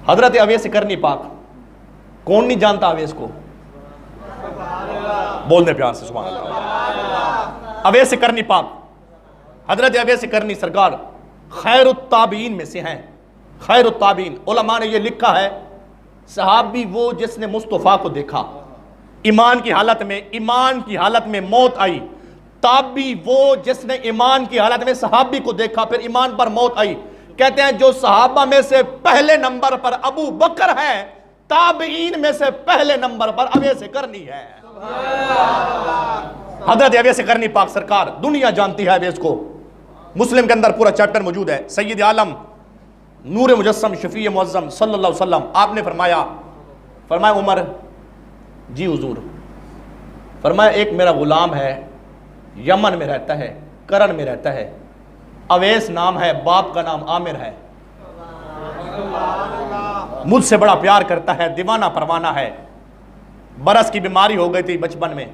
حضرت اویس کرنی پاک، کون نہیں جانتا اویس کو؟ بول دیں پیار سے سبحان اللہ۔ اویس کرنی پاک، حضرت اویس کرنی سرکار خیر التابعین میں سے ہیں، خیر التابعین۔ علماء نے یہ لکھا ہے صحابی وہ جس نے مصطفیٰ کو دیکھا ایمان کی حالت میں موت آئی، تابعی وہ جس نے ایمان کی حالت میں صحابی کو دیکھا پھر ایمان پر موت آئی۔ کہتے ہیں جو صحابہ میں سے پہلے نمبر پر ابو بکر ہے، تابعین میں سے پہلے نمبر پر اویس کرنی ہے۔ حضرت اویس کرنی پاک سرکار دنیا جانتی ہے اویس کو، مسلم کے اندر پورا چیپٹر موجود ہے۔ سید عالم نور مجسم شفیع معظم صلی اللہ علیہ وسلم آپ نے فرمایا عمر جی حضور، فرمایا ایک میرا غلام ہے، یمن میں رہتا ہے، کرن میں رہتا ہے، اویس نام ہے، باپ کا نام عامر ہے، مجھ سے بڑا پیار کرتا ہے، دیوانہ پروانہ ہے، برس کی بیماری ہو گئی تھی بچپن میں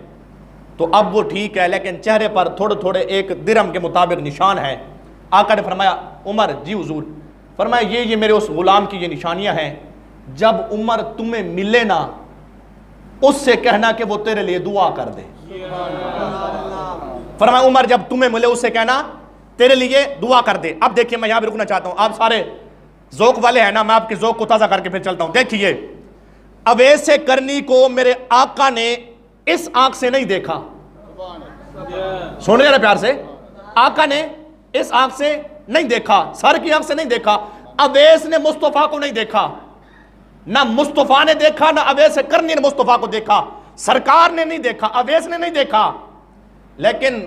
تو اب وہ ٹھیک ہے لیکن چہرے پر تھوڑے تھوڑے ایک درہم کے مطابق نشان ہے۔ آقا نے فرمایا عمر جی حضور، فرمایا یہ میرے اس غلام کی یہ نشانیاں ہیں، جب عمر تمہیں ملے نا اس سے کہنا کہ وہ تیرے لیے دعا کر دے۔ فرمایا عمر جب تمہیں ملے اس سے کہنا تیرے لیے دعا کر دے۔ اب دیکھیے میں یہاں بھی رکنا چاہتا ہوں، آپ سارے ذوق والے ہیں نا، میں آپ کے ذوق کو تازہ کر کے پھر چلتا ہوں۔ دیکھیے اویس کرنی کو میرے آقا نے اس آنکھ سے نہیں دیکھا، سن رہے ہیں پیار سے، آقا نے اس آنکھ سے نہیں دیکھا، سر کی آنکھ سے نہیں دیکھا۔ اویس نے مصطفیٰ کو نہیں دیکھا، نہ مصطفیٰ نے دیکھا نہ اویس کرنی نے مصطفیٰ کو دیکھا، سرکار نے نہیں دیکھا، اویس نے نہیں دیکھا۔ لیکن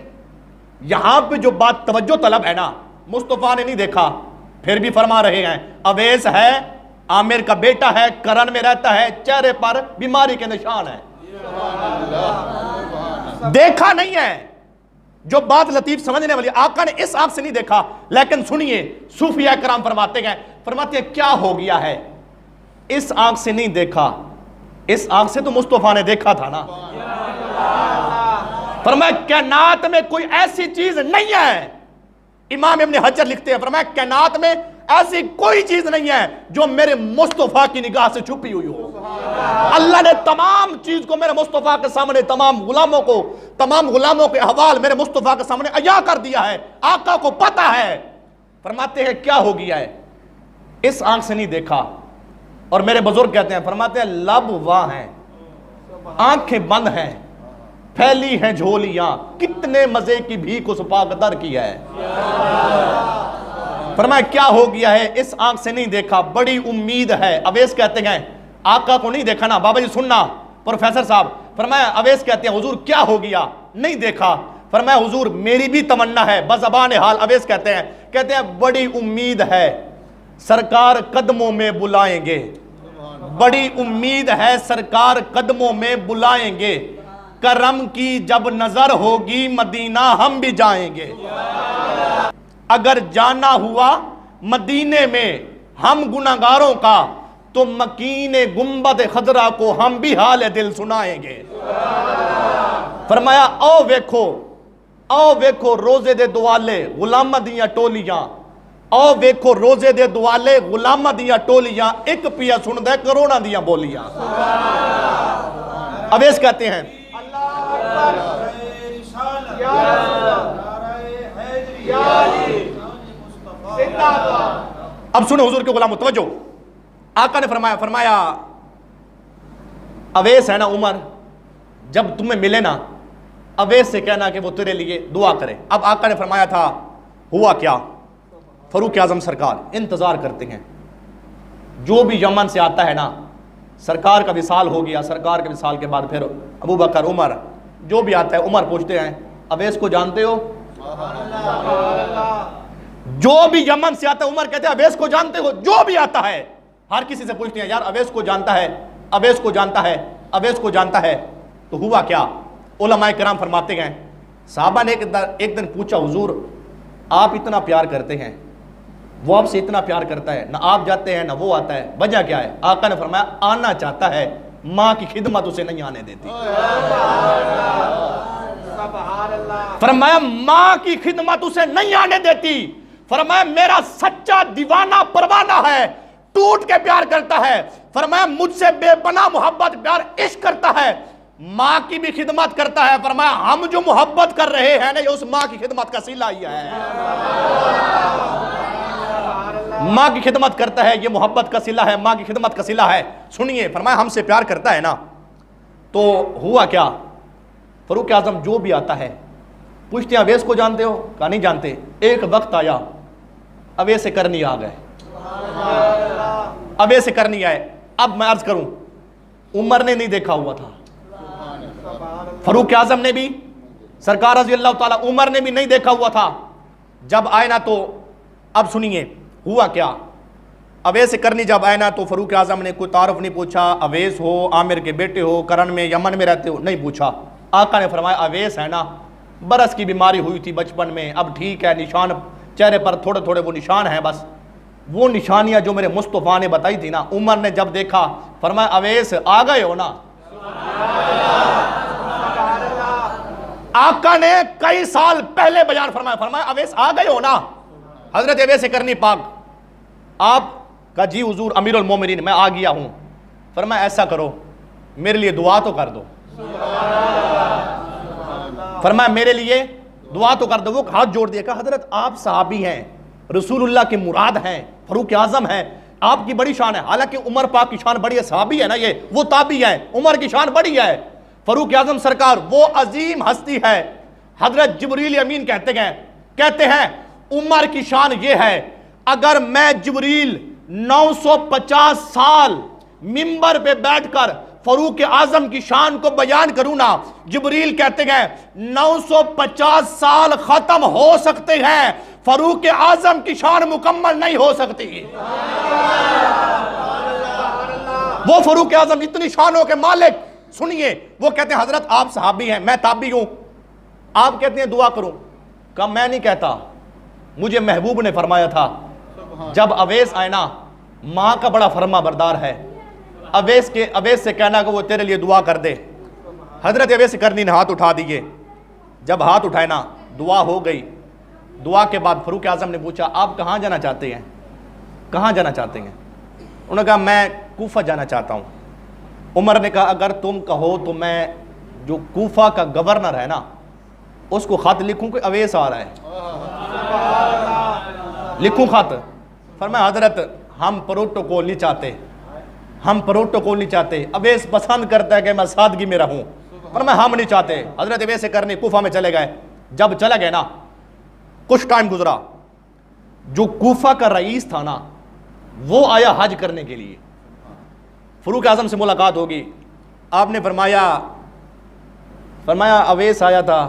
یہاں پہ جو بات توجہ طلب ہے نا، مصطفیٰ نے نہیں دیکھا پھر بھی فرما رہے ہیں اویس ہے، عامر کا بیٹا ہے، کرن میں رہتا ہے، چہرے پر بیماری کے نشان ہیں، دیکھا نہیں ہے۔ جو بات لطیف سمجھنے والی، آقا نے اس آنکھ سے نہیں دیکھا، لیکن سنیے صوفیاء کرام فرماتے ہیں کیا ہو گیا ہے، اس آنکھ سے نہیں دیکھا، اس آنکھ سے تو مصطفیٰ نے دیکھا تھا نا۔ فرمایا کائنات میں کوئی ایسی چیز نہیں ہے، امام ابن حجر لکھتے ہیں، فرمایا کائنات میں ایسی کوئی چیز نہیں ہے جو میرے مصطفیٰ کی نگاہ سے چھپی ہوئی ہو۔ اللہ نے تمام چیز کو میرے مصطفیٰ کے سامنے، تمام غلاموں کے احوال میرے مصطفیٰ کے سامنے عیاں کر دیا ہے، آقا کو پتہ ہے۔ فرماتے ہیں کیا ہو گیا ہے، اس آنکھ سے نہیں دیکھا، اور میرے بزرگ کہتے ہیں، فرماتے ہیں لب واں ہیں، آنکھیں بند ہیں، پھیلی ہیں جھولیاں، کتنے مزے کی بھیک اس پاک در کی ہے۔ فرمایا کیا ہو گیا ہے، اس آنکھ سے نہیں دیکھا، بڑی امید ہے۔ اویس کہتے ہیں آقا کو نہیں دیکھا نا، بابا جی سننا پروفیسر صاحب، فرمایا اویس کہتے ہیں حضور کیا ہو گیا، نہیں دیکھا۔ فرمایا حضور میری بھی تمنا ہے، بزبان حال اویس کہتے ہیں بڑی امید ہے، سرکار قدموں میں بلائیں گے، بڑی امید ہے سرکار قدموں میں بلائیں گے، کرم کی جب نظر ہوگی مدینہ ہم بھی جائیں گے، اگر جانا ہوا مدینے میں ہم گناہگاروں کا تو مکین گنبد خضرا کو ہم بھی حال دل سنائیں گے۔ فرمایا او ویکھو روزے دے دوالے غلام دیاں ٹولیاں، او ویکھو روزے دے دوالے غلام دیاں ٹولیاں، ایک پیا سن دے کروڑا دیاں بولیاں۔ اویس کہتے ہیں اب سنو حضور کے غلام توجہ، آقا نے فرمایا اویس ہے نا عمر، جب تمہیں ملے نا اویس سے کہنا کہ وہ تیرے لیے دعا کرے۔ اب آقا نے فرمایا تھا ہوا کیا، فاروق اعظم سرکار انتظار کرتے ہیں، جو بھی یمن سے آتا ہے نا، سرکار کا وصال ہو گیا، سرکار کے وصال کے بعد پھر ابو بکر عمر جو بھی آتا ہے، عمر پوچھتے ہیں اویس کو جانتے ہو؟ جو بھی یمن سے آتا ہے عمر کہتے ہیں اویس کو جانتے ہو؟ جو بھی آتا ہے ہر کسی سے پوچھتے ہیں یار اویس کو جانتا ہے، اویس کو جانتا ہے، اویس کو جانتا ہے؟ تو ہوا کیا؟ علماء کرام فرماتے ہیں صحابہ نے ایک دن پوچھا حضور آپ اتنا پیار کرتے ہیں، وہ آپ سے اتنا پیار کرتا ہے، نہ آپ جاتے ہیں نہ وہ آتا ہے، وجہ کیا ہے؟ آقا نے فرمایا آنا چاہتا ہے، ماں کی خدمت اسے نہیں آنے دیتی۔ فرمایا ماں کی خدمت اسے نہیں آنے دیتی۔ فرمایا میرا سچا دیوانہ پروانہ ہے، ٹوٹ کے پیار کرتا ہے. فرمایا مجھ سے بے پناہ محبت پیار عشق کرتا ہے, ماں کی بھی خدمت کرتا ہے. فرمایا ہم جو محبت کر رہے ہیں نا یہ اس ماں کی خدمت کا صلہ ہی ہے. ماں کی خدمت کرتا ہے, یہ محبت کا صلہ ہے, ماں کی خدمت کا صلہ ہے. سنیے, فرمایا ہم سے پیار کرتا ہے نا. تو ہوا کیا, فاروق اعظم جو بھی آتا ہے پوچھتے ہیں اویس کو جانتے ہو؟ کہا نہیں جانتے. ایک وقت آیا اویس کرنی آ گئے, اویس کرنی آئے. اب میں عرض کروں, عمر نے نہیں دیکھا ہوا تھا, فاروق اعظم نے بھی, سرکار رضی اللہ تعالیٰ عمر نے بھی نہیں دیکھا ہوا تھا. جب آئے نا تو اب سنیے ہوا کیا. اویس کرنی جب آئے نا تو فاروق اعظم نے کوئی تعارف نہیں پوچھا, اویس ہو, عامر کے بیٹے ہو, کرن میں یمن میں رہتے ہو, نہیں پوچھا. آقا نے فرمایا اویس ہے نا, برس کی بیماری ہوئی تھی بچپن میں, اب ٹھیک ہے, نشان چہرے پر تھوڑے تھوڑے وہ نشان ہیں, بس وہ نشانیاں جو میرے مصطفیٰ نے بتائی تھی نا. عمر نے جب دیکھا فرمایا اویس آ گئے ہو نا. آقا نے کئی سال پہلے بیان فرمایا اویس آ گئے ہو نا. حضرت اویس کرنی پاک آپ کا جی حضور امیر المومنین میں آ گیا ہوں. فرمایا ایسا کرو میرے لیے دعا تو کر دو. فرمایا میرے لیے دعا تو کر دو. وہ ہاتھ جوڑ دیا, کہا حضرت آپ صحابی ہیں, رسول اللہ کے مراد ہیں, فاروق اعظم ہیں, آپ کی بڑی شان ہے. حالانکہ عمر پاک کی شان بڑی ہے, صحابی ہے نا یہ, وہ تابعی ہیں, عمر کی شان بڑی ہے. فاروق اعظم سرکار وہ عظیم ہستی ہے. حضرت جبریل امین کہتے ہیں عمر کی شان یہ ہے, اگر میں جبریل 950 سال منبر پہ بیٹھ کر فاروق اعظم کی شان کو بیان کروں نا, جبریل کہتے ہیں 950 سال ختم ہو سکتے ہیں, فاروق اعظم کی شان مکمل نہیں ہو سکتی. وہ فاروق اعظم اتنی شانوں کے مالک. سنیے, وہ کہتے ہیں حضرت آپ صحابی ہیں, میں تابعی ہوں, آپ کہتے ہیں دعا کروں. کہا میں نہیں کہتا, مجھے محبوب نے فرمایا تھا. جب اویس آئے نا, ماں کا بڑا فرما بردار ہے, اویس سے کہنا کہ وہ تیرے لیے دعا کر دے. حضرت اویس کرنی نے ہاتھ اٹھا دیے. جب ہاتھ اٹھائے نا دعا ہو گئی. دعا کے بعد فاروق اعظم نے پوچھا آپ کہاں جانا چاہتے ہیں, کہاں جانا چاہتے ہیں؟ انہوں نے کہا میں کوفہ جانا چاہتا ہوں. عمر نے کہا اگر تم کہو تو میں جو کوفہ کا گورنر ہے نا اس کو خط لکھوں کہ اویس آ رہا ہے, لکھوں خط. فرمایا حضرت ہم پروٹوکول نہیں چاہتے, ہم پروٹوکول نہیں چاہتے, اویس پسند کرتا ہے کہ میں سادگی میں رہوں. فرمایا ہم نہیں چاہتے. حضرت اویس کرنی کوفہ میں چلے گئے. جب چلے گئے نا کچھ ٹائم گزرا, جو کوفہ کا رئیس تھا نا وہ آیا حج کرنے کے لیے. فاروق اعظم سے ملاقات ہوگی. آپ نے فرمایا اویس آیا تھا,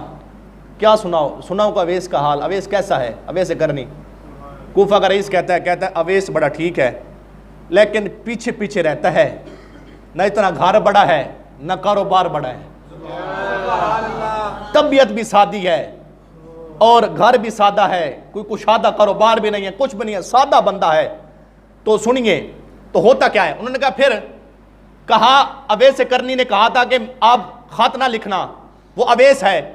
کیا سناؤ کہ اویس کا حال, اویس کیسا ہے؟ اویس کرنی کوفہ کا رئیس کہتا ہے اویس بڑا ٹھیک ہے لیکن پیچھے پیچھے رہتا ہے, نہ اتنا گھر بڑا ہے نہ کاروبار بڑا ہے, طبیعت بھی سادی ہے اور گھر بھی سادہ ہے, کوئی کشادہ کاروبار بھی نہیں ہے, کچھ بھی نہیں ہے, سادہ بندہ ہے. تو سنیے تو ہوتا کیا ہے. انہوں نے کہا پھر کہا اویس کرنی نے کہا تھا کہ آپ خط نہ لکھنا, وہ اویس ہے,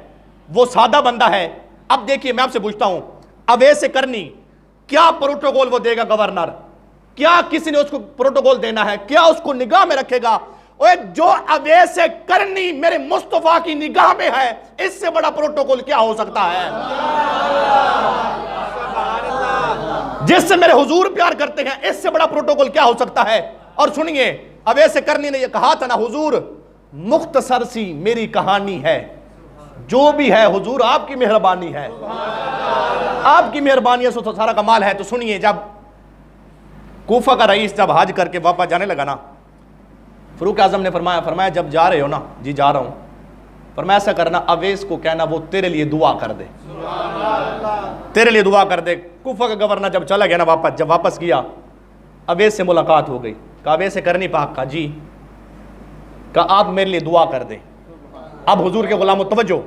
وہ سادہ بندہ ہے. اب دیکھیے میں آپ سے پوچھتا ہوں اویس کرنی کیا پروٹوکول وہ دے گا گورنر, کیا کسی نے اس کو پروٹوکول دینا ہے, کیا اس کو نگاہ میں رکھے گا؟ جو اویس کرنی میرے مصطفیٰ کی نگاہ میں ہے اس سے بڑا پروٹوکول کیا ہو سکتا ہے؟ جس سے میرے حضور پیار کرتے ہیں اس سے بڑا پروٹوکول کیا ہو سکتا ہے؟ اور سنیے اویس کرنی نے یہ کہا تھا نا حضور مختصر سی میری کہانی ہے, جو بھی ہے حضور آپ کی مہربانی ہے, آپ کی مہربانی سے سارا کمال ہے. تو سنیے جب کوفہ کا رئیس جب حج کر کے واپس جانے لگا نا, فاروق اعظم نے فرمایا جب جا رہے ہو نا, جی جا رہا ہوں, فرمایا ایسا کرنا اویس کو کہنا وہ تیرے لیے دعا کر دے, تیرے لیے دعا کر دے. کوفہ کا گورنر جب چلا گیا نا جب واپس گیا اویس سے ملاقات ہو گئی. کہا اویس کرنی پاک کا جی, کہا آپ میرے لیے دعا کر دیں. اب حضور کے غلام توجہ,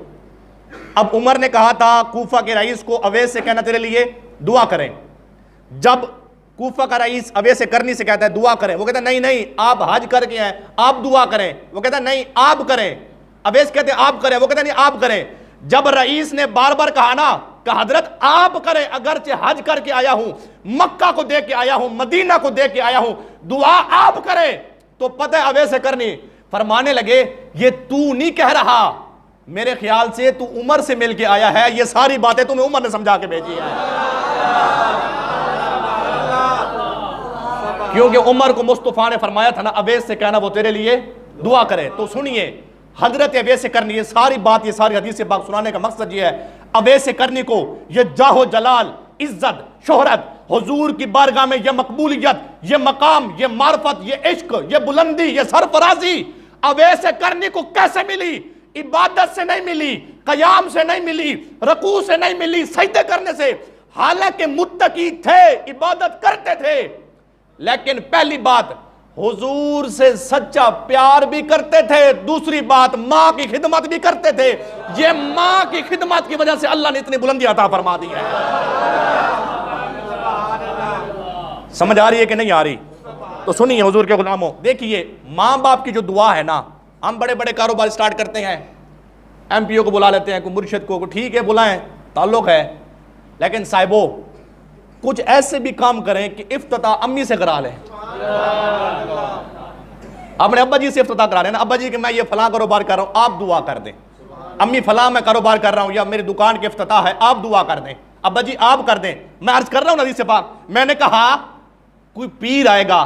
اب عمر نے کہا تھا کوفہ کے رئیس کو اویس سے کہنا تیرے لیے دعا کریں. جب کوفہ کا رئیس اویس کرنی سے کہتا ہے دعا کریں, وہ کہتا ہے نہیں آپ حج کر کے ہیں آپ دعا کریں, وہ کہتا ہے نہیں آپ کریں. اویس کہتے ہیں آپ کریں, وہ کہتا ہے نہیں آپ کریں. جب رئیس نے بار بار کہا نا کہ حضرت آپ کریں، اگرچہ حج کر کے آیا ہوں، مکہ کو دیکھ کے آیا ہوں، مدینہ کو دیکھ کے آیا ہوں، دعا آپ کریں تو پتہ ہے اویس کرنی فرمانے لگے یہ تو نہیں کہہ رہا، میرے خیال سے تو عمر سے مل کے آیا ہے، یہ ساری باتیں تمہیں عمر نے سمجھا کے بھیجی ہے، کیونکہ عمر کو مصطفیٰ نے فرمایا تھا نا اویس سے کہنا وہ تیرے لیے دعا کرے۔ تو سنیے حضرت اویس کرنی، یہ ساری بات، یہ ساری حدیث پاک سنانے کا مقصد یہ ہے، اویس کرنی کو یہ جاہ و جلال، عزت، شہرت، حضور کی بارگاہ میں یہ مقبولیت، یہ مقام، یہ معرفت، یہ عشق، یہ بلندی، یہ سرفرازی اویس کرنی کو کیسے ملی؟ عبادت سے نہیں ملی، قیام سے نہیں ملی، رکوع سے نہیں ملی، سجدے کرنے سے، حالانکہ متقی تھے، عبادت کرتے تھے، لیکن پہلی بات حضور سے سچا پیار بھی کرتے تھے، دوسری بات ماں کی خدمت بھی کرتے تھے، یہ ماں کی خدمت کی وجہ سے اللہ نے اتنی بلندی عطا فرما دی ہے۔ سمجھ آ رہی ہے کہ نہیں آ رہی؟ تو سنیے حضور کے غلاموں، دیکھیے ماں باپ کی جو دعا ہے نا، ہم بڑے بڑے کاروبار سٹارٹ کرتے ہیں، ایم پی او کو بلا لیتے ہیں، کوئی مرشد کو، ٹھیک ہے بلائیں، تعلق ہے، لیکن صاحبو کچھ ایسے بھی کام کریں کہ افتتاح امی سے کرا لیں۔ اپنے ابا جی سے افتتاح کرا لیں نا، ابا جی کہ میں یہ فلاں کاروبار کر رہا ہوں، آپ دعا کر دیں۔ امی فلاں میں کاروبار کر رہا ہوں، یا میری دکان کے افتتاح ہے، آپ دعا کر دیں۔ ابا جی آپ کر دیں۔ میں عرض کر رہا ہوں حدیث پاک، میں نے کہا کوئی پیر آئے گا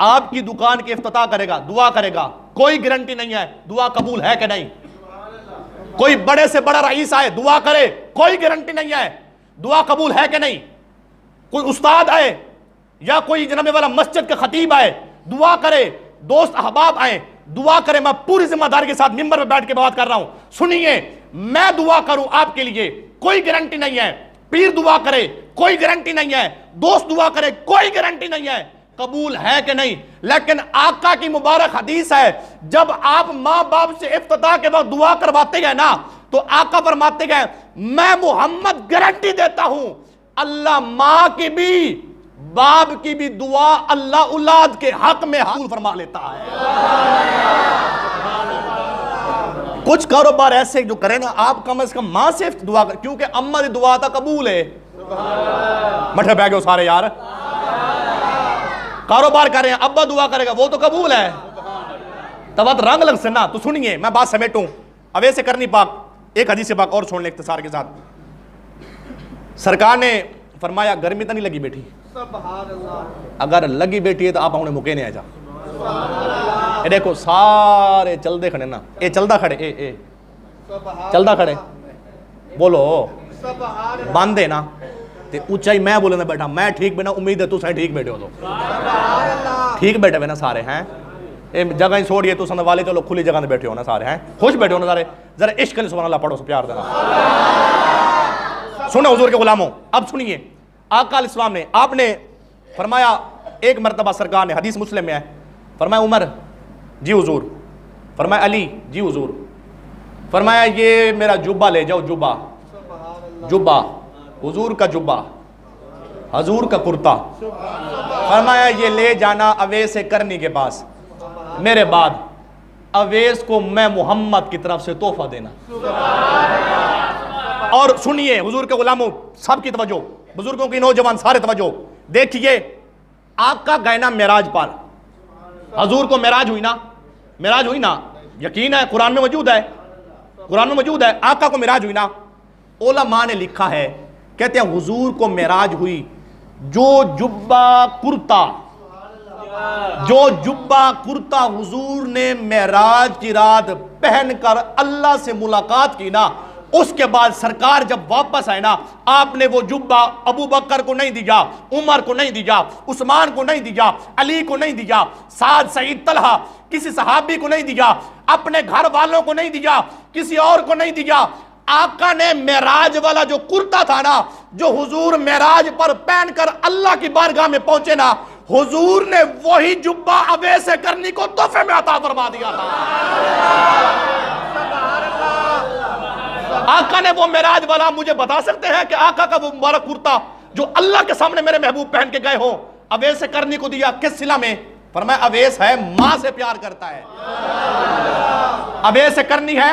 آپ کی دکان کے افتتاح کرے گا، دعا کرے گا، کوئی گارنٹی نہیں ہے دعا قبول ہے کہ نہیں۔ کوئی بڑے سے بڑا رئیس آئے دعا کرے، کوئی گارنٹی نہیں ہے دعا قبول ہے کہ نہیں۔ کوئی استاد آئے یا کوئی جناب والا مسجد کے خطیب آئے دعا کرے، دوست احباب آئے دعا کرے، میں پوری ذمہ داری کے ساتھ ممبر پہ بیٹھ کے بات کر رہا ہوں، سنیے، میں دعا کروں آپ کے لیے کوئی گارنٹی نہیں ہے، پیر دعا کرے کوئی گارنٹی نہیں ہے، دوست دعا کرے کوئی گارنٹی نہیں ہے قبول ہے کہ نہیں۔ لیکن آقا کی مبارک حدیث ہے، جب آپ ماں باپ سے افتتاح کے بعد دعا کرواتے گئے نا تو آقا فرماتے گئے میں محمد گارنٹی دیتا ہوں اللہ ماں کی بھی باپ کی بھی دعا اللہ اولاد کے حق میں قبول فرما لیتا ہے۔ کچھ کاروبار ایسے جو کریں نا آپ کم از کم ماں سے دعا کریں، کیونکہ اماں دی دعا تا قبول ہے۔ مٹھے بہ گئے سارے یار، کاروبار کر رہے ہیں ابا دعا کرے گا وہ تو قبول ہے، تب رنگ لگ سے نا۔ تو سنیے میں بات سمیٹوں، اویس کرنی پاک ایک حدیث پاک اور چھوڑ لیں اختصار کے ساتھ۔ سرکار نے فرمایا گرمی تو نہیں لگی بیٹھی، اگر لگی بیٹھی ہے تو آپ انہیں مکے نہیں آ جا۔ اے دیکھو سارے چل دے کھڑے نا، اے چل دا کھڑے، اے چل دا کھڑے، بولو باندھے نا تے اونچائی میں بولے نا بیٹھا، میں ٹھیک بیٹھا، امید ہے تو سائیں ٹھیک بیٹھے ہو، تو ٹھیک بیٹھے ہوئے نا سارے ہیں، اے جگہ ہی چھوڑیے تو سندھ والے چلو کھلی جگہ میں بیٹھے ہو نا سارے ہیں، خوش بیٹھے ہو نا سارے، ذرا عشق نے سبحان اللہ پڑھو سو پیار دینا۔ سنو حضور کے غلاموں، اب سنیے آقا علیہ السلام نے، آپ نے فرمایا ایک مرتبہ سرکار نے، حدیث مسلم میں ہے، فرمایا عمر جی حضور، فرمایا علی جی حضور، فرمایا یہ میرا جبہ لے جاؤ، جبہ حضور کا جبہ، حضور کا کرتا، فرمایا یہ لے جانا اویس کرنی کے پاس، میرے بعد اویس کو میں محمد کی طرف سے تحفہ دینا۔ اور سنیے حضور کے غلاموں سب کی توجہ، بزرگوں کی نوجوان سارے توجہ، دیکھیے آقا گئے نا معراج پر، حضور کو معراج ہوئی نا، یقین ہے قرآن میں موجود ہے، آقا کو معراج ہوئی نا، علماء نے لکھا ہے، کہتے ہیں حضور کو معراج ہوئی، جو جبہ کرتا حضور نے معراج کی رات پہن کر اللہ سے ملاقات کی نا، اس کے بعد سرکار جب واپس آئے نا، آپ نے وہ جبہ ابو بکر کو نہیں دیا، عمر کو نہیں دیا، عثمان کو نہیں دیا، علی کو نہیں دیا، سعد سعید طلحہ کسی صحابی کو نہیں دیا، اپنے گھر والوں کو نہیں دیا، کسی اور کو نہیں دیا۔ آقا نے معراج والا جو کرتا تھا نا، جو حضور معراج پر پہن کر اللہ کی بارگاہ میں پہنچے نا، حضور نے وہی جبہ اویس کرنی کو تحفے میں عطا فرما دیا تھا۔ آقا نے وہ معراج والا، مجھے بتا سکتے ہیں کہ آقا کا وہ مبارک کرتا جو اللہ کے سامنے میرے محبوب پہن کے گئے ہوں، اویس کرنی کو دیا کس صلہ میں؟ فرمایا اویس ہے ماں سے پیار کرتا ہے، اویس کرنی ہے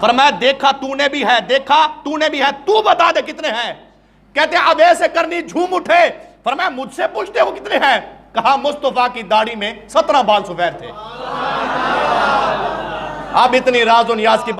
فرمایا دیکھا تو نے بھی ہے، دیکھا تو نے بھی ہے، تو بتا دے کتنے ہیں؟ کہتے ہیں اویس کرنی جھوم اٹھے، فرمایا مجھ سے پوچھتے ہو کتنے ہیں؟ کہا مصطفیٰ کی داڑھی میں 17 بال سفید تھے۔ اب اتنی راز و نیاز کی